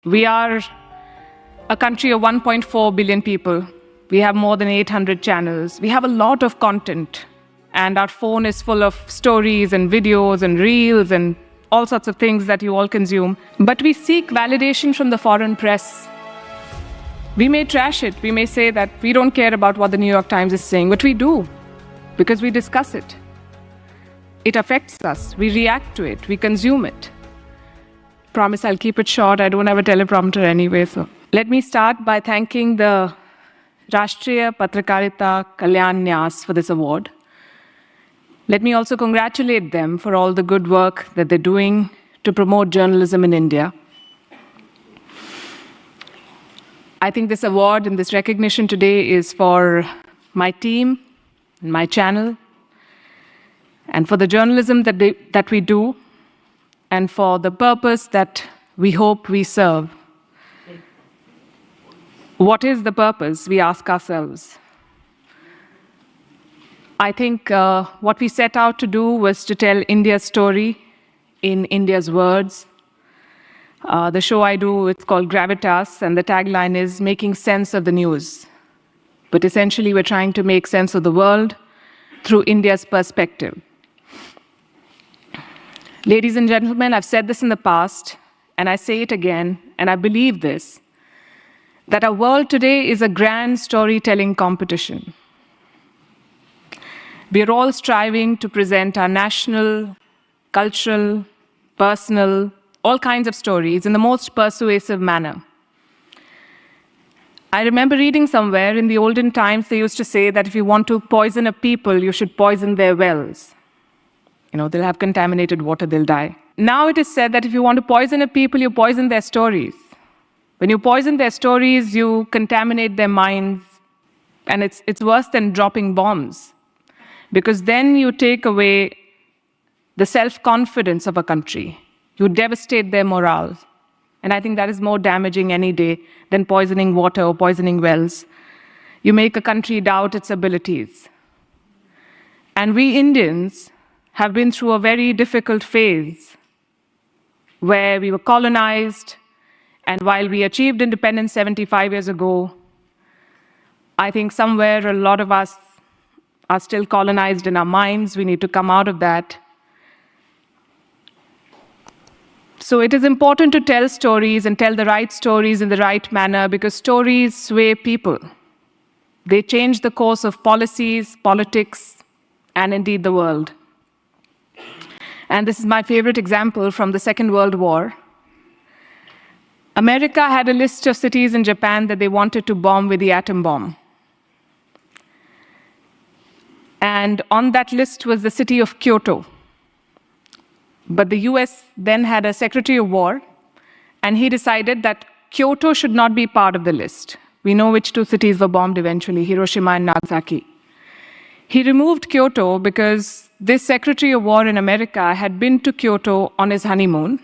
We are a country of 1.4 billion people. We have more than 800 channels. We have a lot of content. And our phone is full of stories and videos and reels and all sorts of things that you all consume. But we seek validation from the foreign press. We may trash it. We may say that we don't care about what the New York Times is saying, but we do, because we discuss it. It affects us. We react to it. We consume it. Promise I'll keep it short. I don't have a teleprompter anyway. So let me start by thanking the Rashtriya Patrakarita Kalyan Nyas for this award. Let me also congratulate them for all the good work that they're doing to promote journalism in India. I think this award and this recognition today is for my team and my channel, and for the journalism that we do, and for the purpose that we hope we serve. What is the purpose, we ask ourselves. I think what we set out to do was to tell India's story in India's words. The show I do, it's called Gravitas, and the tagline is making sense of the news. But essentially, we're trying to make sense of the world through India's perspective. Ladies and gentlemen, I've said this in the past, and I say it again, and I believe this, that our world today is a grand storytelling competition. We are all striving to present our national, cultural, personal, all kinds of stories in the most persuasive manner. I remember reading somewhere in the olden times, they used to say that if you want to poison a people, you should poison their wells. They'll have contaminated water, they'll die. Now it is said that if you want to poison a people, you poison their stories. When you poison their stories, you contaminate their minds, and it's worse than dropping bombs, because then you take away the self-confidence of a country. You devastate their morale. And I think that is more damaging any day than poisoning water or poisoning wells. You make a country doubt its abilities. And we Indians have been through a very difficult phase where we were colonized, and while we achieved independence 75 years ago, I think somewhere a lot of us are still colonized in our minds. We need to come out of that. So it is important to tell stories and tell the right stories in the right manner, because stories sway people. They change the course of policies, politics, and indeed the world. And this is my favorite example from the Second World War. America had a list of cities in Japan that they wanted to bomb with the atom bomb. And on that list was the city of Kyoto. But the US then had a Secretary of War, and he decided that Kyoto should not be part of the list. We know which two cities were bombed eventually, Hiroshima and Nagasaki. He removed Kyoto because this Secretary of War in America had been to Kyoto on his honeymoon,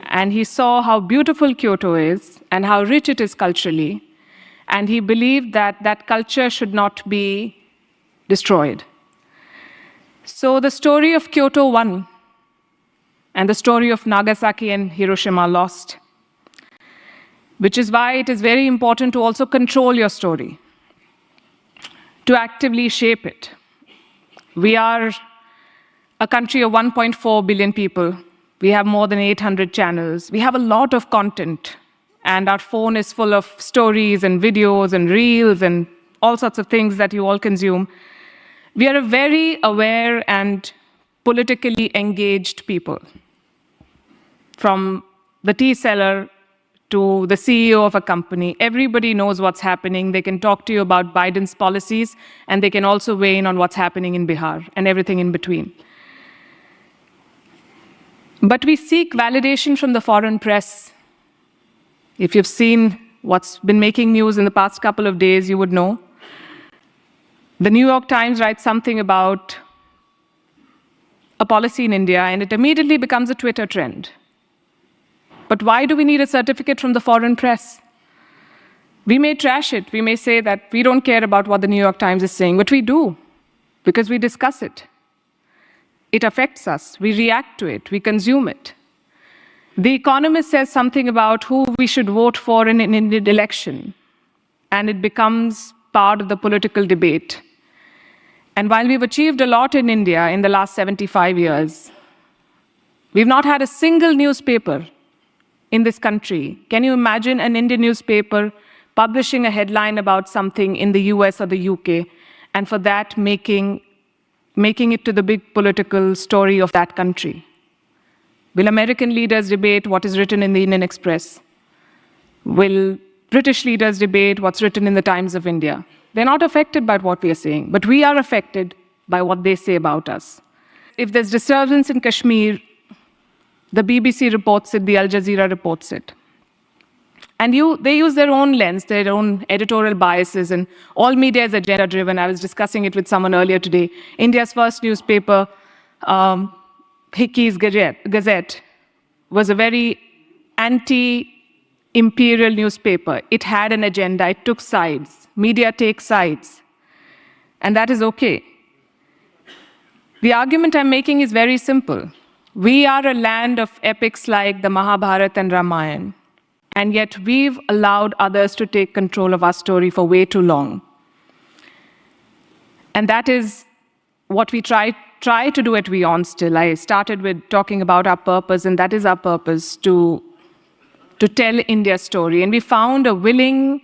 and he saw how beautiful Kyoto is and how rich it is culturally, and he believed that that culture should not be destroyed. So the story of Kyoto won, and the story of Nagasaki and Hiroshima lost, which is why it is very important to also control your story, to actively shape it. We are a country of 1.4 billion people. We have more than 800 channels. We have a lot of content, and our phone is full of stories and videos and reels and all sorts of things that you all consume. We are a very aware and politically engaged people. From the tea seller to the CEO of a company, everybody knows what's happening. They can talk to you about Biden's policies, and they can also weigh in on what's happening in Bihar and everything in between. But we seek validation from the foreign press. If you've seen what's been making news in the past couple of days, you would know. The New York Times writes something about a policy in India, and it immediately becomes a Twitter trend. But why do we need a certificate from the foreign press? We may trash it. We may say that we don't care about what the New York Times is saying, but we do, because we discuss it. It affects us. We react to it. We consume it. The Economist says something about who we should vote for in an Indian election, and it becomes part of the political debate. And while we've achieved a lot in India in the last 75 years, we've not had a single newspaper in this country. Can you imagine an Indian newspaper publishing a headline about something in the US or the UK, and for that making it to the big political story of that country? Will American leaders debate what is written in the Indian Express? Will British leaders debate what's written in the Times of India? They're not affected by what we are saying, but we are affected by what they say about us. If there's disturbance in Kashmir, the BBC reports it, the Al Jazeera reports it. And they use their own lens, their own editorial biases, and all media is agenda-driven. I was discussing it with someone earlier today. India's first newspaper, Hickey's Gazette, was a very anti-imperial newspaper. It had an agenda, it took sides. Media takes sides, and that is okay. The argument I'm making is very simple. We are a land of epics like the Mahabharata and Ramayana, and yet we've allowed others to take control of our story for way too long. And that is what we try to do at WION still. I started with talking about our purpose, and that is our purpose, to tell India's story. And we found a willing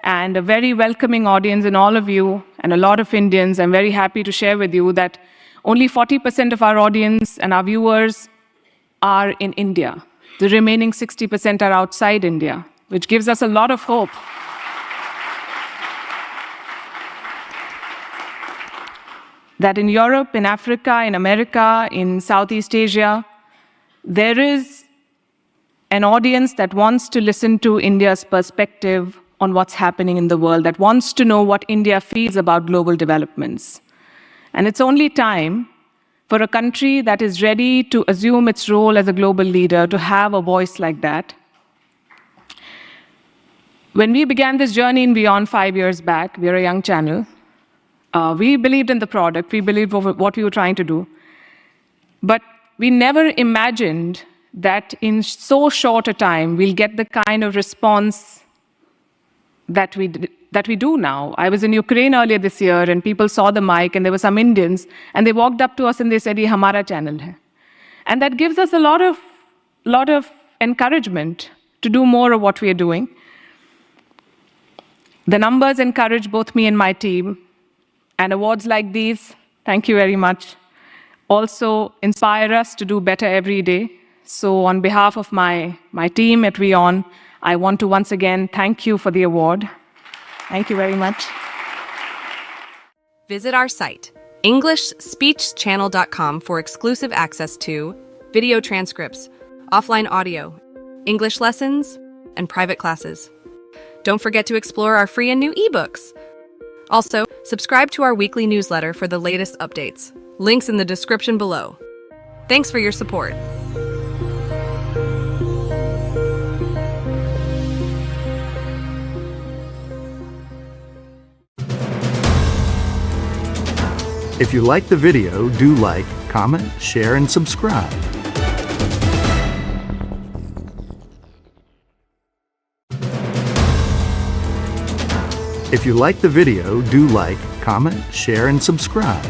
and a very welcoming audience in all of you and a lot of Indians. I'm very happy to share with you that only 40% of our audience and our viewers are in India. The remaining 60% are outside India, which gives us a lot of hope. That in Europe, in Africa, in America, in Southeast Asia, there is an audience that wants to listen to India's perspective on what's happening in the world, that wants to know what India feels about global developments. And it's only time for a country that is ready to assume its role as a global leader to have a voice like that. When we began this journey in WION 5 years back, we are a young channel, we believed in the product, we believed what we were trying to do. But we never imagined that in so short a time, we'll get the kind of response that we do now. I was in Ukraine earlier this year, and people saw the mic, and there were some Indians, and they walked up to us and they said, "Ye hamara channel hai." And that gives us a lot of encouragement to do more of what we are doing. The numbers encourage both me and my team, and awards like these, thank you very much, also inspire us to do better every day. So on behalf of my team at WION, I want to once again thank you for the award. Thank you very much. Visit our site, EnglishSpeechChannel.com, for exclusive access to video transcripts, offline audio, English lessons, and private classes. Don't forget to explore our free and new ebooks. Also, subscribe to our weekly newsletter for the latest updates. Links in the description below. Thanks for your support. If you like the video, do like, comment, share, and subscribe. If you like the video, do like, comment, share, and subscribe.